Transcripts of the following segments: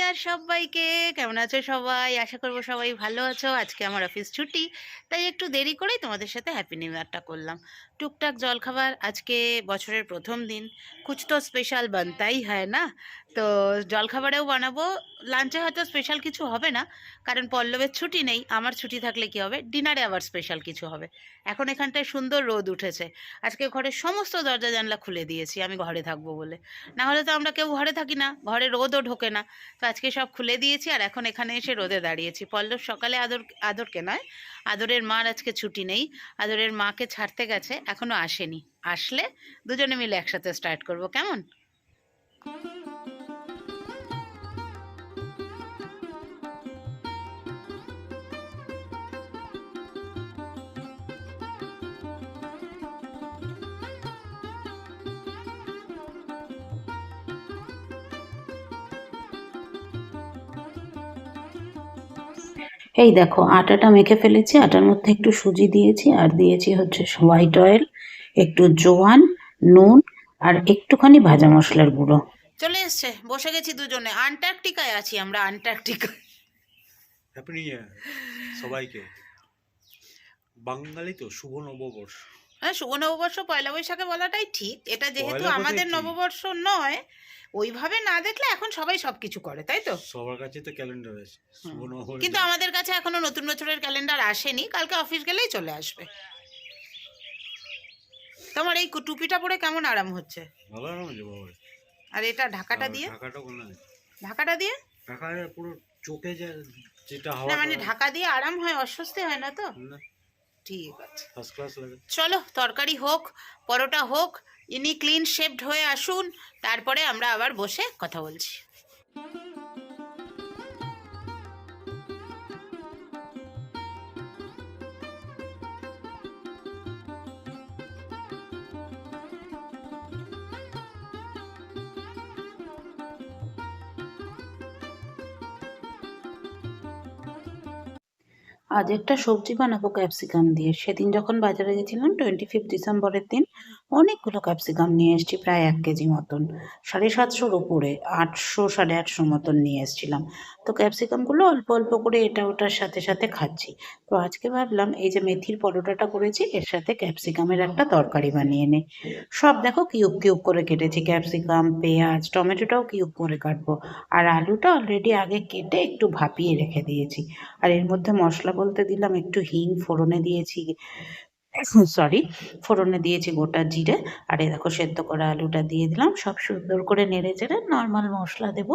ইয়ার সবাইকে। কেমন আছো সবাই? আশা করবো সবাই ভালো আছো। আজকে আমার অফিস ছুটি, তাই একটু দেরি করেই তোমাদের সাথে হ্যাপি নিউ ইয়ারটা করলাম। টুকটাক জলখাবার, আজকে বছরের প্রথম দিন, কুছ তো স্পেশাল বানতাই হয় না। তো জলখাবারেও বানাবো। লাঞ্চে হয়তো স্পেশাল কিছু হবে না, কারণ পল্লবের ছুটি নেই। আমার ছুটি থাকলে কি হবে, ডিনারে আবার স্পেশাল কিছু হবে। এখন এখানটায় সুন্দর রোদ উঠেছে। আজকে ঘরের সমস্ত দরজা জানলা খুলে দিয়েছি, আমি ঘরে থাকবো বলে। না হলে তো আমরা কেউ ঘরে থাকি না, ঘরে রোদও ঢোকে না। তো আজকে সব খুলে দিয়েছি, আর এখন এখানে এসে রোদে দাঁড়িয়েছি। পল্লব সকালে আদরকে নয়, আদরের মার আজকে ছুটি নেই, আদরের মাকে ছাড়তে গেছে, এখনো আসেনি। আসলে দুজনে মিলে একসাথে স্টার্ট করব, কেমন? এই দেখো আটাটা মেখে ফেলেছি, আটার মধ্যে একটু সুজি দিয়েছি আর দিয়েছি হচ্ছে হোয়াইট অয়েল, একটু জোয়ান, নুন আর একটুখানি ভাজা মশলার গুঁড়ো। চলে এসছে, বসে গেছি দুজনে। আন্টার্কটিকায় আছি আমরা, আন্টার্কটিকায়। হ্যাপি নিউ ইয়ার সবাইকে। বাঙালি তো শুভ নববর্ষ। হ্যাঁ, শুভ নববর্ষ পয়লা বৈশাখে বলাটাই ঠিক। এটা যেহেতু পয়লা আমাদের বৈশাখ কি? নববর্ষ নয়, ওইভাবে না দেখলে এখন সবাই সবকিছু করে, তাই তো? সবার কাছে তো ক্যালেন্ডার আছে শুভ নববর্ষ। কিন্তু আমাদের কাছে এখনো নতুন বছরের ক্যালেন্ডার আসেনি, কালকে অফিস গেলেই চলে আসবে। তোমার এই টুপিটা পরে কেমন আরাম হচ্ছে? ভালো আরাম আছে বাবা। আর এটা ঢাকাটা দিয়ে, ঢাকাটা কোন না, ঢাকাটা দিয়ে ঢাকা পুরো চোখে যেটা না, হাওয়া মানে ঢাকা দিয়ে আরাম হয়, অস্বস্তি হয় না তো? না, ঠিক আছে, ফার্স্ট ক্লাস লাগে। চলো তরকারি হোক, পরোটা হোক, ইনি ক্লিন শেপড হয়ে আসুন, তারপরে আমরা আবার বসে কথা বলছি। আজ একটা সবজি বানাবো ক্যাপসিকাম দিয়ে। সেদিন যখন বাজারে গেছিলাম 25 ডিসেম্বরের দিন, অনেকগুলো ক্যাপসিকাম নিয়ে এসেছি, প্রায় 1 কেজি মতন। 750-র উপরে, 800 850 মতন নিয়ে এসেছিলাম। তো ক্যাপসিকামগুলো অল্প অল্প করে এটা ওটার সাথে সাথে খাচ্ছি। তো আজকে ভাবলাম এই যে মেথির পরোটাটা করেছি, এর সাথে ক্যাপসিকামের একটা তরকারি বানিয়ে নে। সব দেখো কিউব কিউব করে কেটেছি, ক্যাপসিকাম, পেঁয়াজ, টমেটোটাও কিউব করে কাটবো। আর আলুটা অলরেডি আগে কেটে একটু ভাপিয়ে রেখে দিয়েছি। আর এর মধ্যে মশলা বলতে দিলাম একটু হিং, ফোড়নে দিয়েছি সরি ফোড়নে দিয়েছি গোটা জিরে। আর এই দেখো সেদ্ধ করা আলুটা দিয়ে দিলাম, সব সুন্দর করে নেড়ে চেড়ে নর্মাল মশলা দেবো,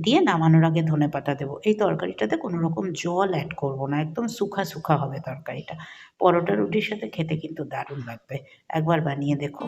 দিয়ে নামানোর আগে ধনেপাতা দেবো। এই তরকারিটাতে কোনো রকম জল অ্যাড করবো না, একদম শুখা শুখা হবে তরকারিটা। পরোটা রুটির সাথে খেতে কিন্তু দারুণ লাগবে, একবার বানিয়ে দেখো।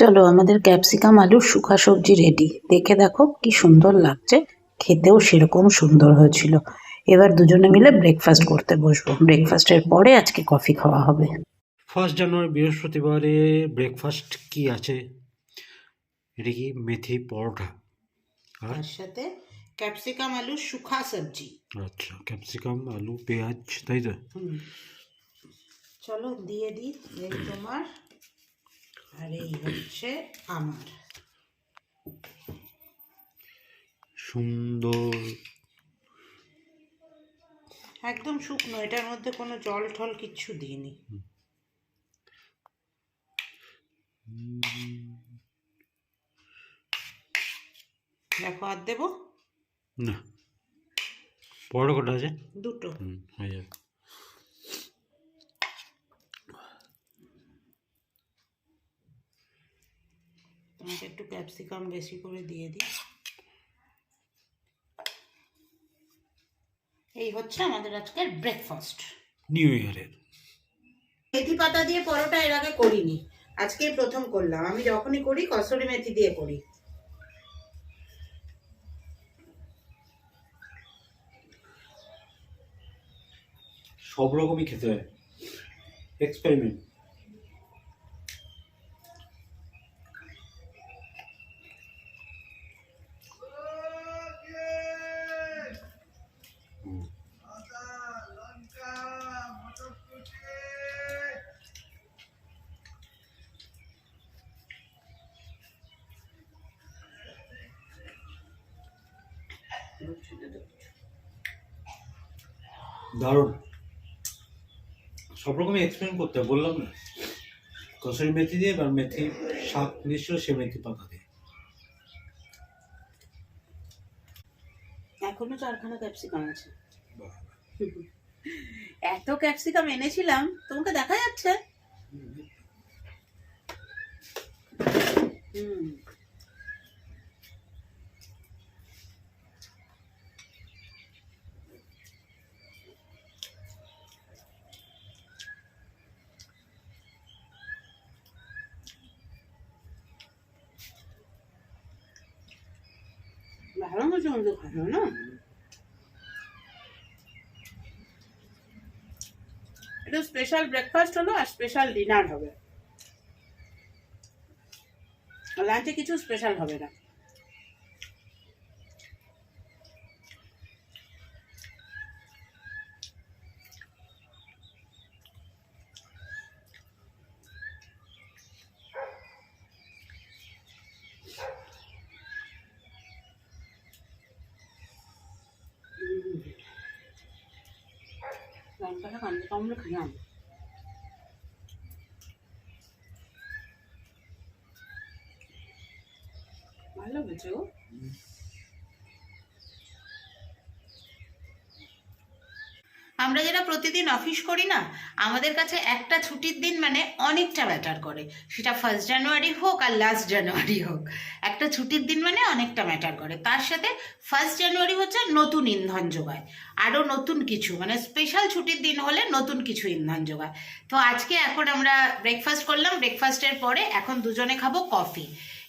চলো, আমাদের ক্যাপসিকাম আলুর শুকা সবজি রেডি। দেখে দেখো কি সুন্দর লাগছে, খেতেও সেরকম সুন্দর হয়েছিল। এবার দুজনে মিলে ব্রেকফাস্ট করতে বসবো। ব্রেকফাস্টের পরে আজকে কফি খাওয়া হবে। 1 জানুয়ারি বৃহস্পতিবারে ব্রেকফাস্ট কি আছে? এটা কি মেথি পরোটা আর তার সাথে ক্যাপসিকাম আলু শুখা সবজি। আচ্ছা, ক্যাপসিকাম আলু পেঁয়াজ, তাই তো? চলো দিয়ে দিই। এই তোমার, আর এই হচ্ছে আমার। সুন্দর। একদম শুকনো, এটার মধ্যে কোনো জল ঠল কিচ্ছু দিইনি। দেখো, আর দেবো না, পরোটা কটা আছে? দুটো। হয়ে যাবে। তোমাকে একটু ক্যাপসিকাম বেশি করে দিয়ে দিই। এই হচ্ছে আমাদের আজকের ব্রেকফাস্ট। নিউ ইয়ারের মেথি পাতা দিয়ে পরোটা এর আগে করিনি, আজকেই প্রথম করলাম। আমি যখনই করি কসুরি মেথি দিয়ে করি। সব রকমই খেতে হয়, এক্সপেরিমেন্ট। দারুণ, সব রকমই এক্সপেরিমেন্ট করতে হয়, বললাম না। কসুরি মেথি দিয়ে বা মেথি শাক নিশ্চয়, সে মেথি পাতা দিয়ে। এখনো 4খানা ক্যাপসিকাম আছে। বাহ। এত ক্যাপসিকাম এনেছিলাম, তোমাকে দেখা যাচ্ছে? হুম, ভালো মতো কিন্তু খাবো না। এটা স্পেশাল ব্রেকফাস্ট হলো আর স্পেশাল ডিনার হবে, লাঞ্চে কিছু স্পেশাল হবে না। লঙ্কাটা কামড়ে কামড়ে খেলাম। ভালো হয়েছে গো। আমরা যারা প্রতিদিন অফিস করি না, আমাদের কাছে একটা ছুটির দিন মানে অনেকটা ম্যাটার করে। সেটা 1 জানুয়ারি হোক আর লাস্ট জানুয়ারি হোক, একটা ছুটির দিন মানে অনেকটা ম্যাটার করে। তার সাথে 1 জানুয়ারি হচ্ছে নতুন ইন্ধন যোগায়, আরও নতুন কিছু, মানে স্পেশাল ছুটির দিন হলে নতুন কিছু ইন্ধন যোগায়। তো আজকে এখন আমরা ব্রেকফাস্ট করলাম, ব্রেকফাস্টের পরে এখন দুজনে খাবো কফি,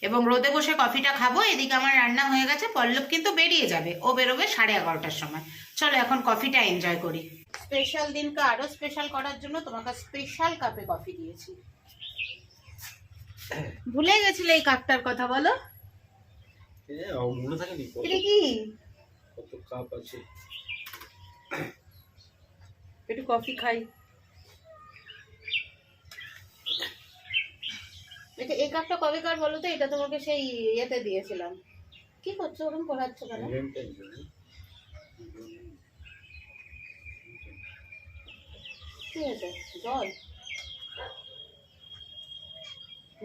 এবং রোদে বসে কফিটা খাবো। এদিকে আমার রান্না হয়ে গেছে, পল্লব কিন্তু বেরিয়ে যাবে, ও বেরোবে 11:30টার সময়। চলো এখন কফিটা এনজয় করি। স্পেশাল দিনকে আরো স্পেশাল করার জন্য তোমাকে স্পেশাল কাপে কফি দিয়েছি। ভুলে গেছিলে এই কাপটার কথা, বলো? মনে থাকেনি এটা কি? কত কাপ আছে। একটু কফি খাই। এটা এই কাপটা কবেকার বলো তো? এটা তোমাকে সেই ইয়েতে দিয়েছিলাম। কি করছো ওরকম করাচ্ছ কেন? কি হয়েছে? জল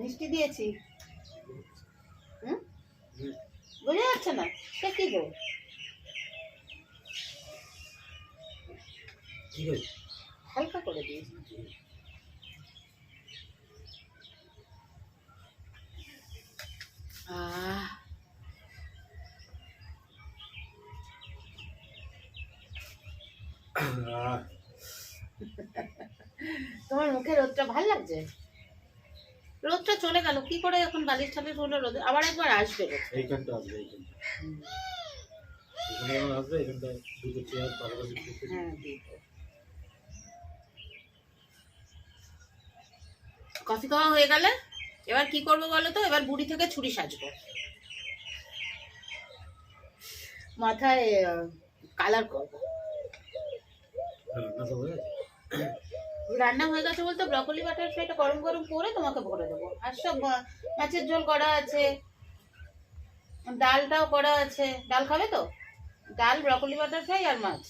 মিষ্টি দিয়েছি, হুম? বোঝা যাচ্ছে না সে কি গো? হালকা করে দিয়েছি। তোমার মুখে রোদটা ভাল লাগছে? রোদটা চলে গেল কি করে? এখন বালিশ টালিশ হলো রোদে, আবার একবার আসবে রোদ। এইখানটা আসবে, এখানে যখন আসবে, এখানটা দুটো চেয়ার পাশাপাশি। হ্যাঁ, কফি খাওয়া হয়ে গেলে এবার কি করবো বলো তো? এবার বুড়ি থেকে ছুরি সাজবো, মাথায় কালার করবো। রান্না হয়ে গেছে বলতে ব্রকলি বাটার ফ্রাইটা গরম গরম করে তোমাকে ভরে দেবো। আর সব মাছের ঝোল করা আছে, ডালটাও করা আছে। ডাল খাবে তো? ডাল, ব্রকলি বাটার ফ্রাই আর মাছ।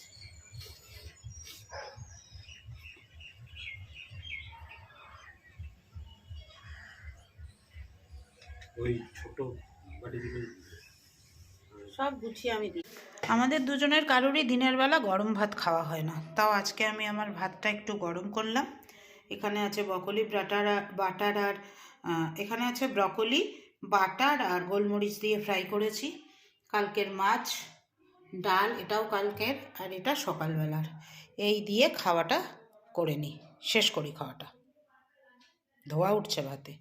ওই ছোট বাটি দিকে সব গুছিয়ে আমি দিই। আমাদের দুজনের কারোরই দিনের বেলা গরম ভাত খাওয়া হয় না, তাও আজকে আমি আমার ভাতটা একটু গরম করলাম। এখানে আছে ব্রকলি বাটার আর এখানে আছে ব্রকলি বাটার আর গোলমরিচ দিয়ে ফ্রাই করেছি। কালকের মাছ, ডাল, এটাও কালকের, আর এটা সকালবেলার। এই দিয়ে খাওয়াটা করে নিই, শেষ করি খাওয়াটা। ধোয়া উঠছে ভাতে।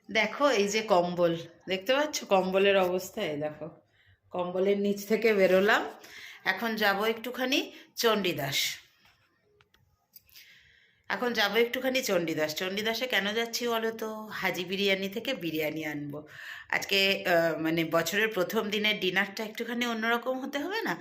দেখো এই যে কম্বল, দেখতে পাচ্ছ কম্বলের অবস্থা? এই দেখো, কম্বলের নিচ থেকে বেরোলাম, এখন যাব একটুখানি চণ্ডীদাস। এখন যাবো একটুখানি চণ্ডীদাস। চণ্ডীদাসে কেন যাচ্ছি বলো তো? হাজি বিরিয়ানি থেকে বিরিয়ানি আনবো আজকে। মানে বছরের প্রথম দিনের ডিনারটা একটুখানি অন্যরকম হতে হবে না?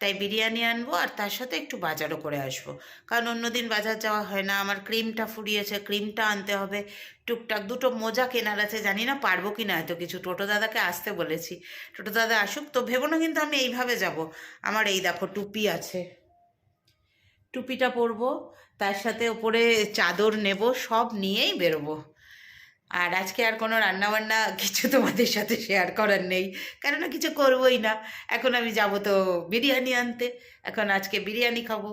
তাই বিরিয়ানি আনবো আর তার সাথে একটু বাজারও করে আসবো, কারণ অন্যদিন বাজার যাওয়া হয় না। আমার ক্রিমটা ফুরিয়েছে, ক্রিমটা আনতে হবে। টুকটাক দুটো মোজা কেনার আছে, জানি না পারবো কি না এত কিছু। টোটো দাদাকে আসতে বলেছি, টোটো দাদা আসুক তো। ভেবো না কিন্তু আমি এইভাবে যাব। আমার এই দেখো টুপি আছে, টুপিটা পরবো, তার সাথে ওপরে চাদর নেব, সব নিয়েই বেরোবো। আর আজকে আর কোনো রান্নাবান্না কিছু তোমাদের সাথে শেয়ার করার নেই, কেননা কিছু করবোই না। এখন আমি যাব তো বিরিয়ানি আনতে, এখন আজকে বিরিয়ানি খাবো।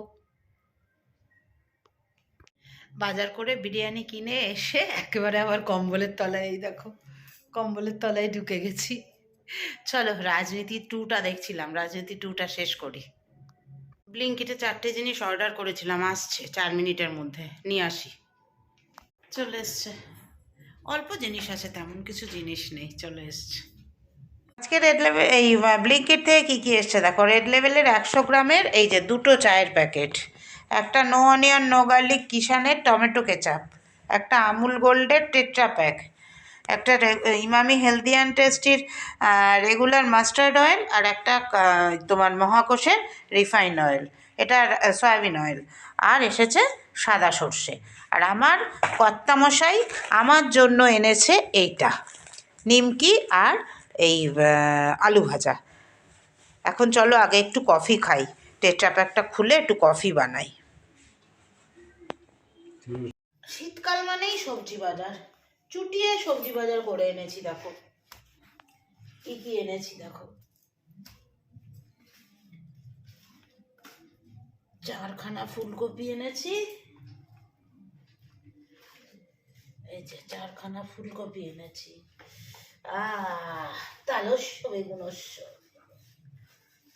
বাজার করে বিরিয়ানি কিনে এসে একেবারে আবার কম্বলের তলায়, এই দেখো কম্বলের তলায় ঢুকে গেছি। চলো রাজনীতি 2টা দেখছিলাম, রাজনীতি 2টা শেষ করি। ব্লিঙ্কিটে 4টে জিনিস অর্ডার করেছিলাম, আসছে 4 মিনিটের মধ্যে, নিয়ে আসি। চলে এসছে, অল্প জিনিস আছে, তেমন কিছু জিনিস নেই, চলে এসছে। আজকে রেড লেভেল এই ব্লিঙ্কিট থেকে কী কী এসছে দেখো। রেড লেভেলের 100 গ্রামের এই যে 2টো চায়ের প্যাকেট, একটা নো অনিয়ন নো গার্লিক কিষানের টমেটো কেচাপ, একটা আমুল গোল্ডের টেট্রা প্যাক, একটা ইমামি হেলদি অ্যান্ড টেস্টির রেগুলার মাস্টার্ড অয়েল, আর একটা তোমার মহাকোষের রিফাইন অয়েল, এটা সয়াবিন অয়েল, আর এসেছে সাদা সর্ষে। আর আমার কর্তামশাই আমার জন্য এনেছে এইটা নিমকি আর এই আলু ভাজা। এখন চলো আগে একটু কফি খাই, টেট্রা প্যাকটা খুলে একটু কফি বানাই। শীতকাল মানেই সবজি বাজার, চুটিয়ে সবজি বাজার করে এনেছি। দেখো কি কি এনেছি দেখো। 4খানা ফুলকপি এনেছি, এই যে 4খানা ফুলকপি এনেছি। তালস্য বেগুনস্য,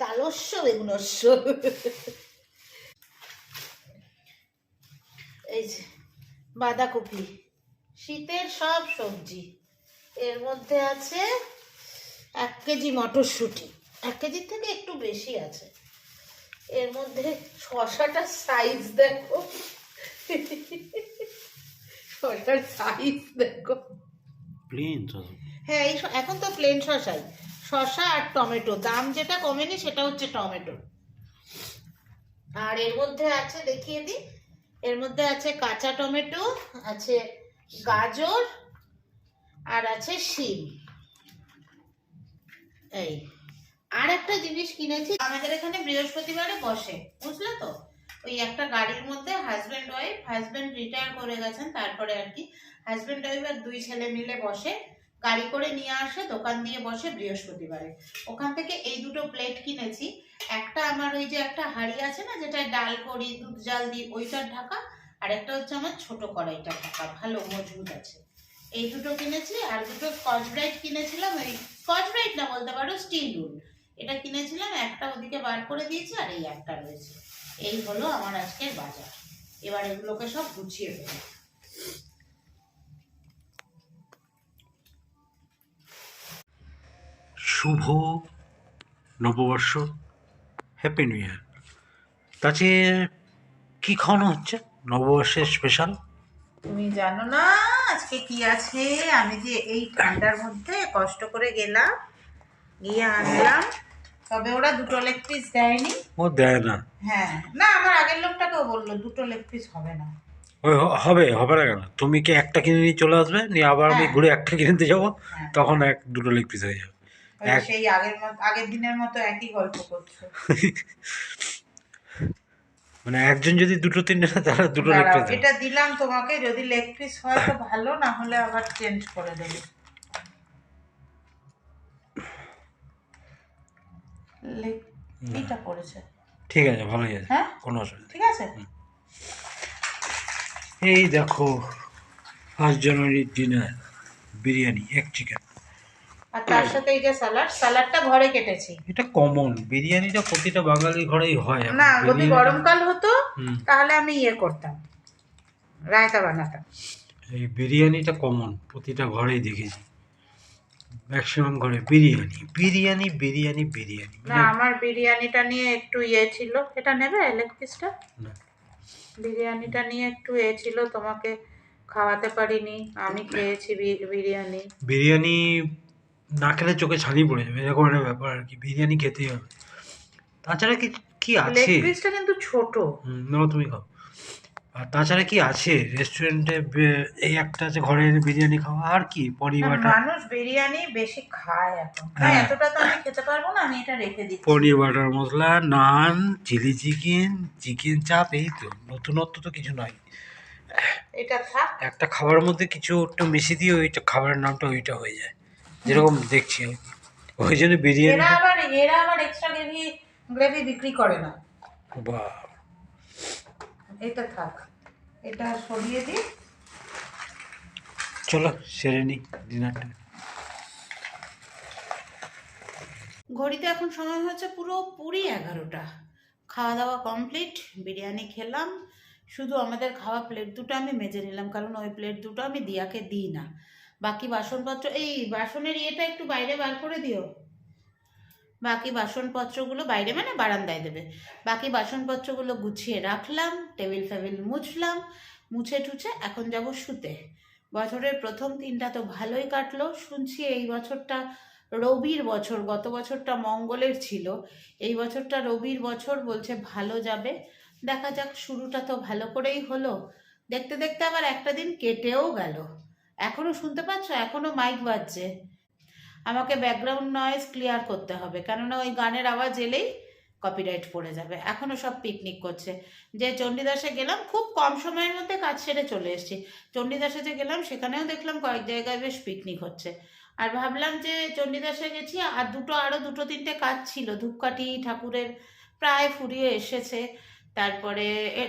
তালস্য বেগুনস্য। এই যে বাঁধাকপি, শীতের সব সবজি। এর মধ্যে আছে 1 কেজি মটরশুঁটি, 1 কেজির থেকে একটু বেশি আছে। এর মধ্যে শসাটার সাইজ দেখো, শসার সাইজ দেখো, প্লেন। হ্যাঁ এই এখন তো প্লেন শসাই, শসা আর টমেটো। দাম যেটা কমেনি সেটা হচ্ছে টমেটো। আর এর মধ্যে আছে দেখিয়ে দিই, এর মধ্যে আছে কাঁচা টমেটো, আছে গাজর, আর আছে শিম। এই আর একটা জিনিস কিনেছি, আমাদের এখানে বৃহস্পতিবারে বসে, বুঝলে তো? ওই একটা গাড়ির মধ্যে হাজব্যান্ড ওয়াইফ, হাজব্যান্ড রিটায়ার করে গেছেন, তারপরে আর কি হাজব্যান্ড ওয়াইফ আর 2 ছেলে মিলে বসে, গাড়ি করে নিয়ে আসে, দোকান দিয়ে বসে বৃহস্পতিবারে। ওখান থেকে এই 2টো প্লেট কিনেছি। একটা আমার ওই যে একটা হাঁড়ি আছে না, যেটা ডাল করি দুধ জাল দিই, ওইটার ঢাকা, আর একটা হচ্ছে আমার ছোট কড়াইটার ঢাকা, ভালো মজবুত আছে। এই 2টো কিনেছি। আর 2টো স্কচ ব্রাইট কিনেছিলাম, এই স্কচ ব্রাইট না বলতে পারো, স্টিল রুল। এটা কিনেছিলাম, একটা ওদিকে বার করে দিয়েছি, আর এই একটা রয়েছে। এই হলো আমার আজকের বাজার। এবার এগুলোকে সব গুছিয়ে ফেলি। শুভ নববর্ষ, হ্যাপি নিউ ইয়ার। তাতে কি খাওয়ানো হচ্ছে নববর্ষের স্পেশাল? তুমি জানো না আজকে কি আছে? আমি যে এই ঠান্ডার মধ্যে কষ্ট করে গেলাম, গিয়ে আনলাম, তবে ওরা 2টো লেগ পিস দেয়নি। ও দেয় না? হ্যাঁ, না আমার আগের লোকটাকেও বললো 2টো লেগ পিস হবে না। ওই হবে না কেন? তুমি কি একটা কিনে নিয়ে চলে আসবে, নিয়ে আবার আমি হ্যাঁ। ঘুরে একটা কিনতে যাবো, হ্যাঁ। তখন 2টো লেগ পিস হয়ে যাবে। ওই সেই আগের দিনের মতো একই গল্প করছো। মানে একজন যদি 2-3 নেয় তাহলে 2টো লেগ দাঁড়াও, পিস। এটা দিলাম তোমাকে, যদি লেগ পিস হয় তো ভালো, না হলে আবার চেঞ্জ করে দেবে। এইটা পড়েছে, ঠিক আছে, ভালোই আছে, হ্যাঁ কোনো অসুবিধা ঠিক আছে। নেই। এই দেখো 1 জানুয়ারির ডিনার, বিরিয়ানি, এগ চিকেন। আর তার সাথে এই যে সালাডটা ঘরে কেটেছি। এটা কমন, বিরিয়ানিটা প্রতিটা বাঙালি ঘরেই হয়। না যদি গরমকাল হতো হুম। তাহলে আমি করতাম, রায়তা বানাতাম। এই বিরিয়ানিটা কমন, প্রতিটা ঘরেই দেখেছি, ম্যাক্সিমাম ঘরে বিরিয়ানি বিরিয়ানি বিরিয়ানি বিরিয়ানি। না আমার বিরিয়ানিটা নিয়ে একটু ছিল। এটা নেবে লেগ পিসটা? না, বিরিয়ানিটা নিয়ে একটু ছিল, তোমাকে খাওয়াতে পারিনি, আমি খেয়েছি বিরিয়ানি। বিরিয়ানি না খেলে চোখে ছানি পড়ে যাবে, এরকম একটা ব্যাপার আর কি, বিরিয়ানি খেতেই হবে। তাছাড়া কি কি লেগ আছে? পিসটা কিন্তু ছোট। নাও তুমি খাও। আর তাছাড়া কি আছে রেস্টুরেন্টে? এই একটা আছে ঘরে এনে বিরিয়ানি খাওয়া, আর কি পনির না, বাটার। মানুষ বিরিয়ানি বেশি খায় এখন, তাই হ্যাঁ, এতটা তো আমি খেতে পারবো না, আমি এটা রেখে দিচ্ছি। পনির বাটার মশলা, নান, চিলি চিকেন, চিকেন চাপ, এই তো নতুনত্ব তো কিছু নয়। এটা থাক। একটা খাবারের মধ্যে কিছু একটু মিশিয়ে দিয়ে ওইটা খাবারের নামটা ওইটা হয়ে যায়, যেরকম দেখছি আর কি। ওই জন্য এরা বিরিয়ানি। আবার এক্সট্রা গ্রেভি বিক্রি করে না। বা, এটা থাক, এটা সরিয়ে দিই। চলো সেরে নিই ডিনারটা। ঘড়িতে এখন সময় হচ্ছে পুরোপুরি 11টা। খাওয়া দাওয়া কমপ্লিট, বিরিয়ানি খেলাম। শুধু আমাদের খাওয়া প্লেট দুটো আমি মেজে নিলাম, কারণ ওই প্লেট দুটো আমি দিয়াকে দিই না। বাকি বাসনপত্র, এই বাসনের ইয়েটা একটু বাইরে বার করে দিও। বাকি বাসনপত্রগুলো বাইরে মানে বারান্দায় দেবে। বাকি বাসনপত্রগুলো গুছিয়ে রাখলাম, টেবিল ফেবিল মুছলাম, মুছে টুছে এখন যাব শুতে। বছরের প্রথম দিনটা তো ভালোই কাটলো। শুনছি এই বছরটা রবির বছর, গত বছরটা মঙ্গলের ছিল, এই বছরটা রবির বছর, বলছে ভালো যাবে। দেখা যাক, শুরুটা তো ভালো করেই হলো। দেখতে দেখতে আবার একটা দিন কেটেও গেল। এখনো শুনতে পাচ্ছ? এখনো মাইক বাজছে। আমাকে ব্যাকগ্রাউন্ড নয়েজ ক্লিয়ার করতে হবে, কেননা ওই গানের আওয়াজ এলেই কপিরাইট পড়ে যাবে। এখনও সব পিকনিক করছে। যে চণ্ডীদাসে গেলাম, খুব কম সময়ের মধ্যে কাজ সেরে চলে এসেছি। চণ্ডীদাসে যে গেলাম সেখানেও দেখলাম কয়েক জায়গায় বেশ পিকনিক হচ্ছে। আর ভাবলাম যে চণ্ডীদাসে গেছি, আর আরও দুটো তিনটে কাজ ছিল, ধূপকাঠি ঠাকুরের প্রায় ফুরিয়ে এসেছে। তারপরে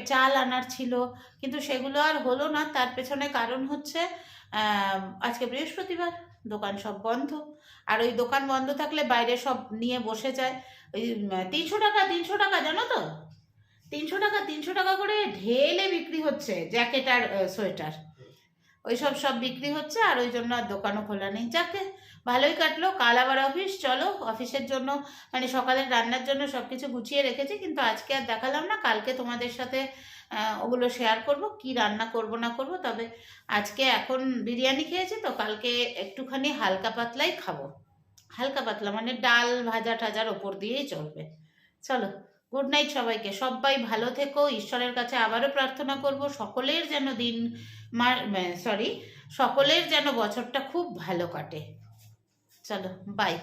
চাল আনার ছিল, কিন্তু সেগুলো আর হলো না। তার পেছনে কারণ হচ্ছে আজকে বৃহস্পতিবার, দোকান সব বন্ধ। আর ওই দোকান বন্ধ থাকলে বাইরে সব নিয়ে বসে যায়। ওই 300 টাকা 300 টাকা, জানো তো? 300 টাকা করে ঢেলে বিক্রি হচ্ছে জ্যাকেট আর সোয়েটার। ওইসব সব বিক্রি হচ্ছে, আর ওই জন্য আর দোকানও খোলা নেই। যাকে ভালোই কাটলো। কাল আবার অফিস, চলো অফিসের জন্য মানে সকালের রান্নার জন্য সব কিছু গুছিয়ে রেখেছি, কিন্তু আজকে আর দেখালাম না। কালকে তোমাদের সাথে ওগুলো শেয়ার করব, কি রান্না করব না করব। তবে আজকে এখন বিরিয়ানি খেয়েছি তো, কালকে একটুখানি হালকা পাতলাই খাবো। হালকা পাতলা মানে ডাল ভাজা টাজার ওপর দিয়েই চলবে। চলো, গুড নাইট সবাইকে। সবাই ভালো থেকো। ঈশ্বরের কাছে আবারও প্রার্থনা করব সকলের যেন সকলের যেন বছরটা খুব ভালো কাটে। চলো, বাই।